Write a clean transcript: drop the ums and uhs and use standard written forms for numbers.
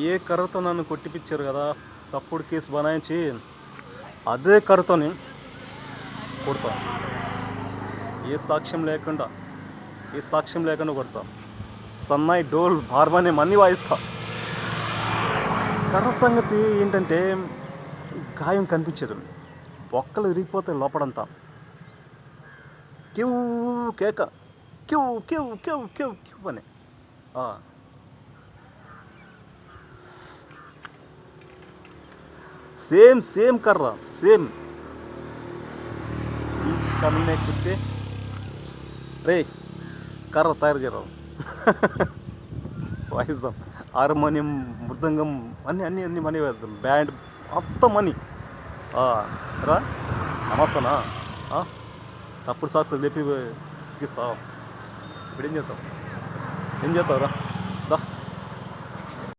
ఏ కర్రతో నన్ను కొట్టిపిచ్చారు కదా, తప్పుడు కేసు బనాయించి అదే కర్రతోని కొడతా. ఏ సాక్ష్యం లేకుండా కొడతా. సన్నాయి, డోల్, హార్మోనియం అన్నీ వాయిస్తా. కర్ర సంగతి ఏంటంటే గాయం కనిపించదు, బొక్కలు విరిగిపోతాయి లోపడంతా. క్యూ కేక, క్యూ క్యూ క్యూ క్యూ క్యూ అని. సేమ్ కర్ర, సేమ్ కన్నే కుత్తే రే కర్ర తయారు చేయరావు. వాయిద్దాం, హార్మోనియం, మృదంగం అన్నీ మనీ వేద్దాం, బ్యాండ్ మొత్తం మనీ. రా నమస్తేనా, తప్పుడు సాక్షులు లేపి ఇస్తావు. ఇప్పుడు ఏం చేస్తావు రా?